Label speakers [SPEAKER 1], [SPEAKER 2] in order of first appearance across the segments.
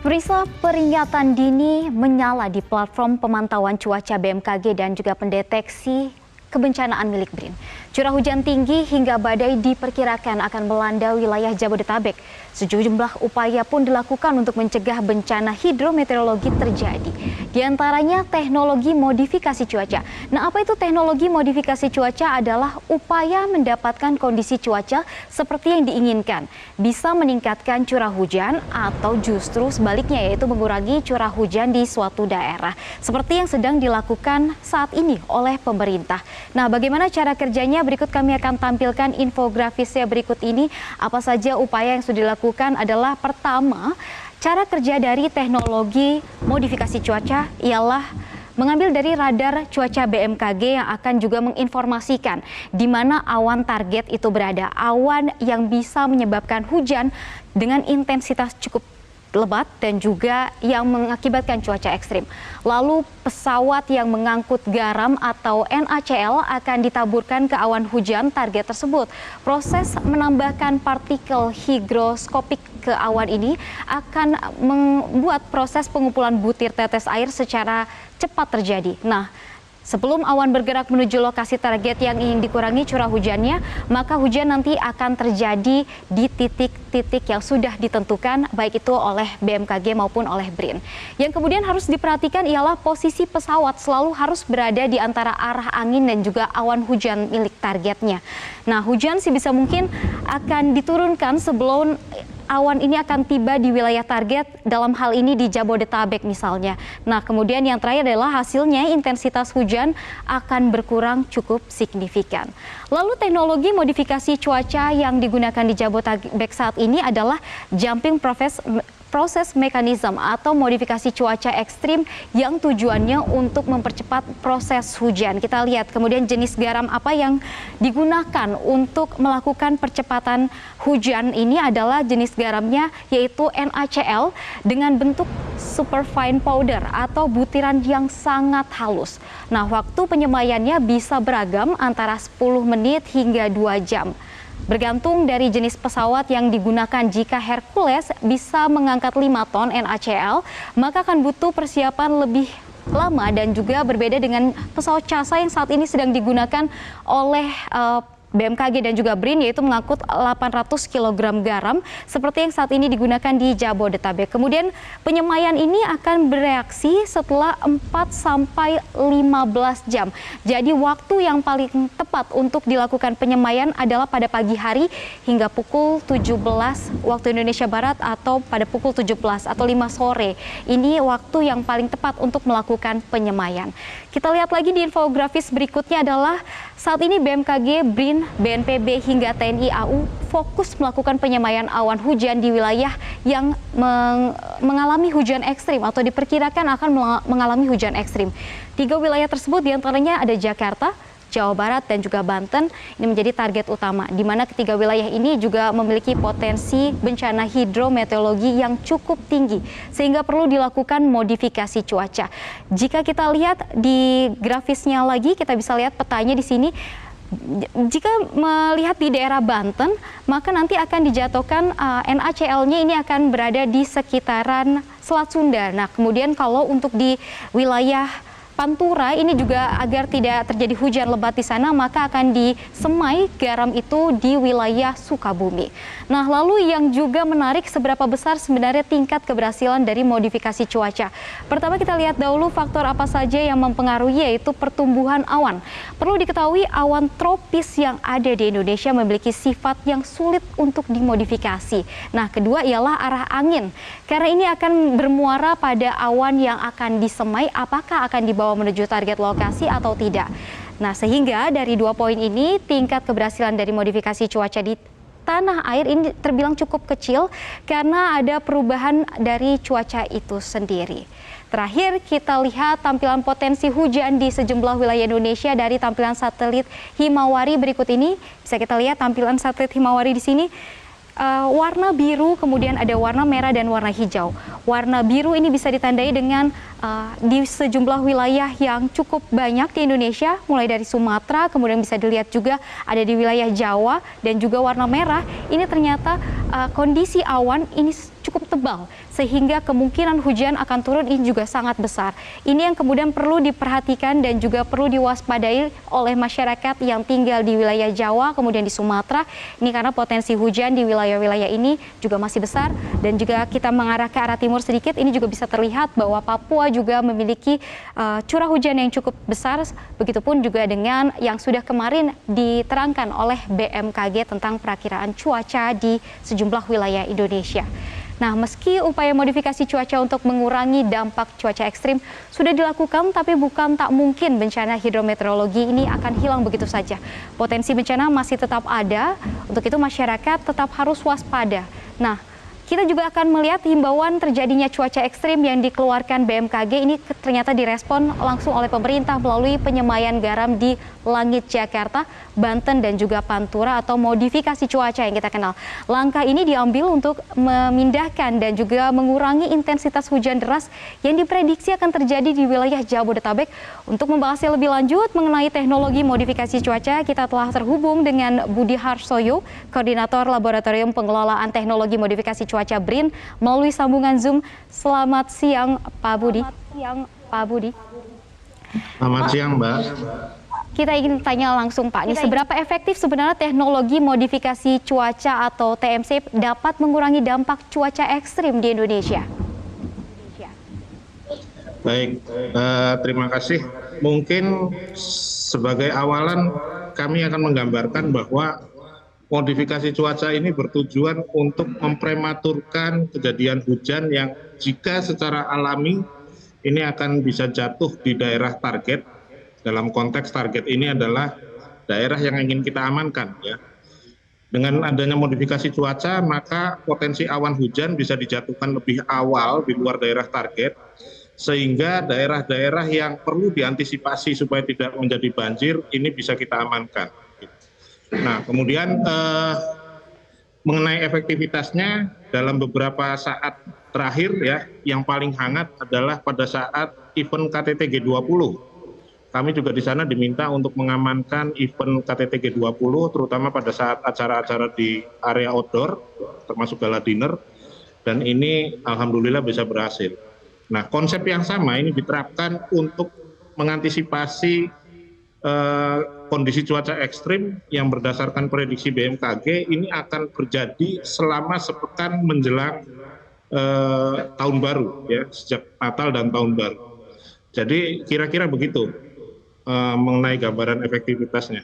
[SPEAKER 1] Pemirsa, peringatan dini menyala di platform pemantauan cuaca BMKG dan juga pendeteksi kebencanaan milik BRIN. Curah hujan tinggi hingga badai diperkirakan akan melanda wilayah Jabodetabek. Sejumlah upaya pun dilakukan untuk mencegah bencana hidrometeorologi terjadi. Di antaranya teknologi modifikasi cuaca. Nah, apa itu teknologi modifikasi cuaca? Adalah upaya mendapatkan kondisi cuaca seperti yang diinginkan. Bisa meningkatkan curah hujan atau justru sebaliknya, yaitu mengurangi curah hujan di suatu daerah. Seperti yang sedang dilakukan saat ini oleh pemerintah. Nah, bagaimana cara kerjanya? Berikut kami akan tampilkan infografisnya berikut ini. Apa saja upaya yang sudah dilakukan adalah pertama, cara kerja dari teknologi modifikasi cuaca ialah mengambil dari radar cuaca BMKG yang akan juga menginformasikan di mana awan target itu berada. Awan yang bisa menyebabkan hujan dengan intensitas cukup lebat dan juga yang mengakibatkan cuaca ekstrim. Lalu pesawat yang mengangkut garam atau NaCl akan ditaburkan ke awan hujan target tersebut. Proses menambahkan partikel higroskopik ke awan ini akan membuat proses pengumpulan butir tetes air secara cepat terjadi. Nah, sebelum awan bergerak menuju lokasi target yang ingin dikurangi curah hujannya, maka hujan nanti akan terjadi di titik-titik yang sudah ditentukan, baik itu oleh BMKG maupun oleh BRIN. Yang kemudian harus diperhatikan ialah posisi pesawat selalu harus berada di antara arah angin dan juga awan hujan milik targetnya. Nah, hujan sebisa mungkin akan diturunkan sebelum awan ini akan tiba di wilayah target, dalam hal ini di Jabodetabek misalnya. Nah, kemudian yang terakhir adalah hasilnya intensitas hujan akan berkurang cukup signifikan. Lalu teknologi modifikasi cuaca yang digunakan di Jabodetabek saat ini adalah jumping proses mekanisme atau modifikasi cuaca ekstrim yang tujuannya untuk mempercepat proses hujan. Kita lihat kemudian jenis garam apa yang digunakan untuk melakukan percepatan hujan ini adalah jenis garamnya yaitu NaCl dengan bentuk superfine powder atau butiran yang sangat halus. Nah, waktu penyemaiannya bisa beragam antara 10 menit hingga 2 jam. Bergantung dari jenis pesawat yang digunakan. Jika Hercules bisa mengangkat 5 ton NaCl, maka akan butuh persiapan lebih lama dan juga berbeda dengan pesawat CASA yang saat ini sedang digunakan oleh BMKG dan juga BRIN, yaitu mengangkut 800 kg garam seperti yang saat ini digunakan di Jabodetabek. Kemudian penyemaian ini akan bereaksi setelah 4-15 jam. Jadi waktu yang paling tepat untuk dilakukan penyemaian adalah pada pagi hari hingga pukul 17 waktu Indonesia Barat atau pada pukul 17 atau 5 sore. Ini waktu yang paling tepat untuk melakukan penyemaian. Kita lihat lagi di infografis berikutnya adalah saat ini BMKG, BRIN, BNPB hingga TNI AU fokus melakukan penyemaian awan hujan di wilayah yang mengalami hujan ekstrim atau diperkirakan akan mengalami hujan ekstrim. 3 wilayah tersebut diantaranya ada Jakarta, Jawa Barat, dan juga Banten. Ini menjadi target utama, di mana ketiga wilayah ini juga memiliki potensi bencana hidrometeorologi yang cukup tinggi, sehingga perlu dilakukan modifikasi cuaca. Jika kita lihat di grafisnya lagi, kita bisa lihat petanya di sini. Jika melihat di daerah Banten, maka nanti akan dijatuhkan NaCl-nya ini akan berada di sekitaran Selat Sunda. Nah, kemudian kalau untuk di wilayah Pantura ini juga agar tidak terjadi hujan lebat di sana, maka akan disemai garam itu di wilayah Sukabumi. Nah, lalu yang juga menarik, seberapa besar sebenarnya tingkat keberhasilan dari modifikasi cuaca. Pertama, kita lihat dahulu faktor apa saja yang mempengaruhi, yaitu pertumbuhan awan. Perlu diketahui awan tropis yang ada di Indonesia memiliki sifat yang sulit untuk dimodifikasi. Nah, kedua ialah arah angin. Karena ini akan bermuara pada awan yang akan disemai, apakah akan dibawa menuju target lokasi atau tidak. Nah, sehingga dari 2 poin ini tingkat keberhasilan dari modifikasi cuaca di tanah air ini terbilang cukup kecil karena ada perubahan dari cuaca itu sendiri. Terakhir, kita lihat tampilan potensi hujan di sejumlah wilayah Indonesia dari tampilan satelit Himawari berikut ini. Bisa kita lihat tampilan satelit Himawari di sini. Warna biru, kemudian ada warna merah dan warna hijau. Warna biru ini bisa ditandai dengan di sejumlah wilayah yang cukup banyak di Indonesia, mulai dari Sumatera, kemudian bisa dilihat juga ada di wilayah Jawa, dan juga warna merah ini ternyata kondisi awan ini cukup tebal sehingga kemungkinan hujan akan turun ini juga sangat besar. Ini yang kemudian perlu diperhatikan dan juga perlu diwaspadai oleh masyarakat yang tinggal di wilayah Jawa, kemudian di Sumatera. Ini karena potensi hujan di wilayah-wilayah ini juga masih besar, dan juga kita mengarah ke arah timur sedikit, ini juga bisa terlihat bahwa Papua juga memiliki curah hujan yang cukup besar. Begitupun juga dengan yang sudah kemarin diterangkan oleh BMKG tentang perakiraan cuaca di sejumlah wilayah Indonesia. Nah, meski upaya modifikasi cuaca untuk mengurangi dampak cuaca ekstrim sudah dilakukan, tapi bukan tak mungkin bencana hidrometeorologi ini akan hilang begitu saja. Potensi bencana masih tetap ada, untuk itu masyarakat tetap harus waspada. Nah, kita juga akan melihat himbauan terjadinya cuaca ekstrim yang dikeluarkan BMKG ini ternyata direspon langsung oleh pemerintah melalui penyemayan garam di langit Jakarta, Banten, dan juga Pantura atau modifikasi cuaca yang kita kenal. Langkah ini diambil untuk memindahkan dan juga mengurangi intensitas hujan deras yang diprediksi akan terjadi di wilayah Jabodetabek. Untuk membahasnya lebih lanjut mengenai teknologi modifikasi cuaca, kita telah terhubung dengan Budi Harsoyo, Koordinator Laboratorium Pengelolaan Teknologi Modifikasi Cuaca BRIN melalui sambungan Zoom. Selamat siang, Pak Budi.
[SPEAKER 2] Selamat siang, Mbak.
[SPEAKER 1] Kita ingin tanya langsung, Pak, seberapa efektif sebenarnya teknologi modifikasi cuaca atau TMC dapat mengurangi dampak cuaca ekstrim di Indonesia?
[SPEAKER 2] Baik, terima kasih. Mungkin sebagai awalan kami akan menggambarkan bahwa modifikasi cuaca ini bertujuan untuk memprematurkan kejadian hujan yang jika secara alami ini akan bisa jatuh di daerah target. Dalam konteks target ini adalah daerah yang ingin kita amankan, ya. Dengan adanya modifikasi cuaca, maka potensi awan hujan bisa dijatuhkan lebih awal di luar daerah target, sehingga daerah-daerah yang perlu diantisipasi supaya tidak menjadi banjir ini bisa kita amankan. Nah, kemudian mengenai efektivitasnya dalam beberapa saat terakhir, ya, yang paling hangat adalah pada saat event KTT G20. Kami juga di sana diminta untuk mengamankan event KTT G20, terutama pada saat acara-acara di area outdoor, termasuk gala dinner, dan ini alhamdulillah bisa berhasil. Nah, konsep yang sama ini diterapkan untuk mengantisipasi kondisi cuaca ekstrim yang berdasarkan prediksi BMKG ini akan terjadi selama sepekan menjelang tahun baru, ya, sejak Natal dan tahun baru. Jadi kira-kira begitu mengenai gambaran efektivitasnya.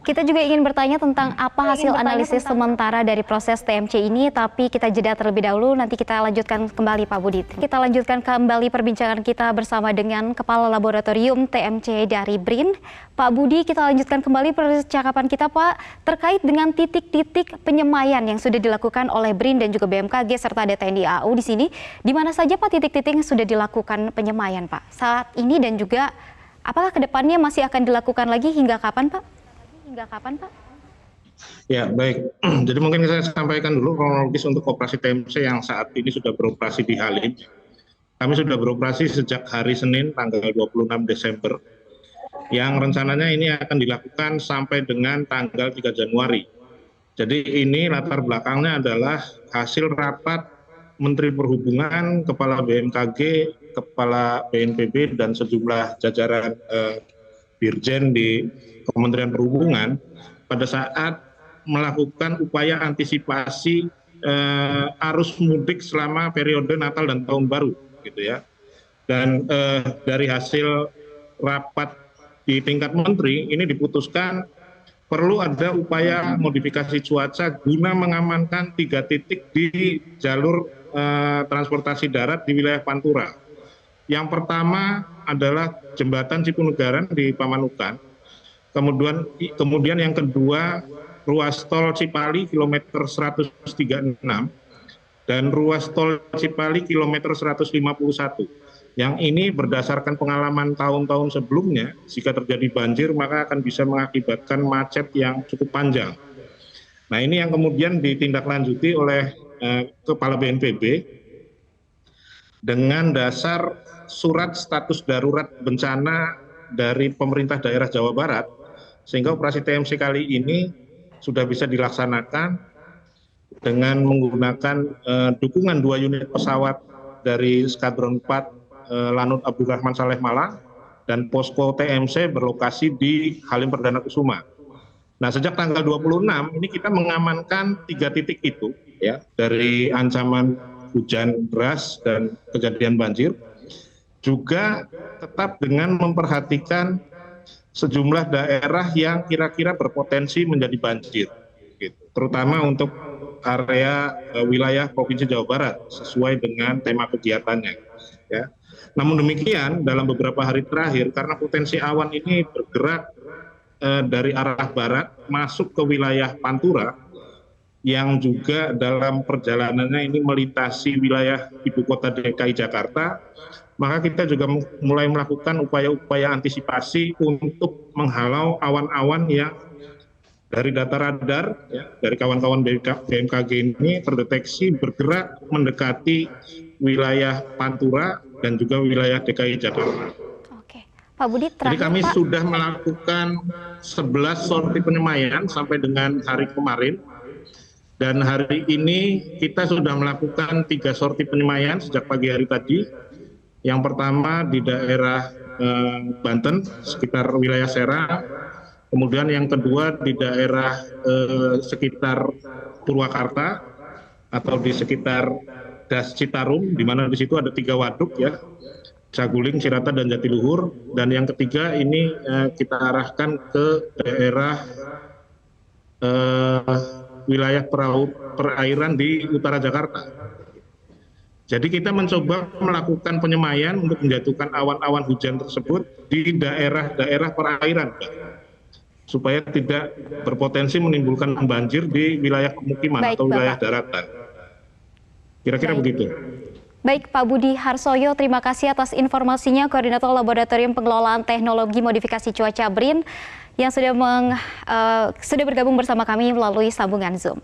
[SPEAKER 1] Kita juga ingin bertanya tentang apa hasil analisis sementara dari proses TMC ini, tapi kita jeda terlebih dahulu, nanti kita lanjutkan kembali, Pak Budi. Kita lanjutkan kembali perbincangan kita bersama dengan Kepala Laboratorium TMC dari BRIN. Pak Budi, kita lanjutkan kembali percakapan kita, Pak, terkait dengan titik-titik penyemayan yang sudah dilakukan oleh BRIN dan juga BMKG serta ada TNI AU di sini. Di mana saja, Pak, titik-titik yang sudah dilakukan penyemayan, Pak, saat ini, dan juga apakah kedepannya masih akan dilakukan lagi hingga kapan, Pak?
[SPEAKER 2] Ya, baik. Jadi mungkin saya sampaikan dulu kronologis untuk operasi TMC yang saat ini sudah beroperasi di Halim. Kami sudah beroperasi sejak hari Senin tanggal 26 Desember. Yang rencananya ini akan dilakukan sampai dengan tanggal 3 Januari. Jadi ini latar belakangnya adalah hasil rapat Menteri Perhubungan, Kepala BMKG, Kepala BNPB, dan sejumlah jajaran Dirjen di Kementerian Perhubungan pada saat melakukan upaya antisipasi arus mudik selama periode Natal dan Tahun Baru, gitu ya. Dan dari hasil rapat di tingkat menteri ini diputuskan perlu ada upaya modifikasi cuaca guna mengamankan 3 titik di jalur transportasi darat di wilayah Pantura. Yang pertama adalah jembatan Cipunegaran di Pamanukan. Kemudian yang kedua ruas tol Cipali kilometer 136 dan ruas tol Cipali kilometer 151. Yang ini berdasarkan pengalaman tahun-tahun sebelumnya, jika terjadi banjir maka akan bisa mengakibatkan macet yang cukup panjang. Nah, ini yang kemudian ditindaklanjuti oleh Kepala BNPB dengan dasar surat status darurat bencana dari pemerintah daerah Jawa Barat, sehingga operasi TMC kali ini sudah bisa dilaksanakan dengan menggunakan dukungan 2 unit pesawat dari Skadron 4 Lanut Abdurrahman Saleh Malang dan posko TMC berlokasi di Halim Perdana Kusuma. Nah, sejak tanggal 26 ini kita mengamankan 3 titik itu ya, dari ancaman hujan deras dan kejadian banjir, juga tetap dengan memperhatikan sejumlah daerah yang kira-kira berpotensi menjadi banjir, gitu. Terutama untuk area wilayah Provinsi Jawa Barat sesuai dengan tema kegiatannya. Ya. Namun demikian, dalam beberapa hari terakhir, karena potensi awan ini bergerak dari arah barat masuk ke wilayah Pantura, yang juga dalam perjalanannya ini melintasi wilayah ibu kota DKI Jakarta, maka kita juga mulai melakukan upaya-upaya antisipasi untuk menghalau awan-awan yang dari data radar ya, dari kawan-kawan BMKG ini terdeteksi bergerak mendekati wilayah Pantura dan juga wilayah DKI Jakarta.
[SPEAKER 1] Oke, Pak Budi,
[SPEAKER 2] Jadi
[SPEAKER 1] terakhir
[SPEAKER 2] kami
[SPEAKER 1] Pak.
[SPEAKER 2] sudah melakukan 11 sorti penyemayan sampai dengan hari kemarin, dan hari ini kita sudah melakukan 3 sorti penyemayan sejak pagi hari tadi. Yang pertama di daerah Banten sekitar wilayah Serang, kemudian yang kedua di daerah sekitar Purwakarta atau di sekitar Das Citarum, di mana di situ ada 3 waduk ya, Saguling, Cirata, dan Jatiluhur. Dan yang ketiga ini kita arahkan ke daerah wilayah perairan di utara Jakarta. Jadi kita mencoba melakukan penyemayan untuk menjatuhkan awan-awan hujan tersebut di daerah-daerah perairan, supaya tidak berpotensi menimbulkan banjir di wilayah pemukiman atau wilayah daratan. Kira-kira begitu.
[SPEAKER 1] Baik, Pak Budi Harsoyo, terima kasih atas informasinya, Koordinator Laboratorium Pengelolaan Teknologi Modifikasi Cuaca BRIN, yang sudah bergabung bersama kami melalui sambungan Zoom.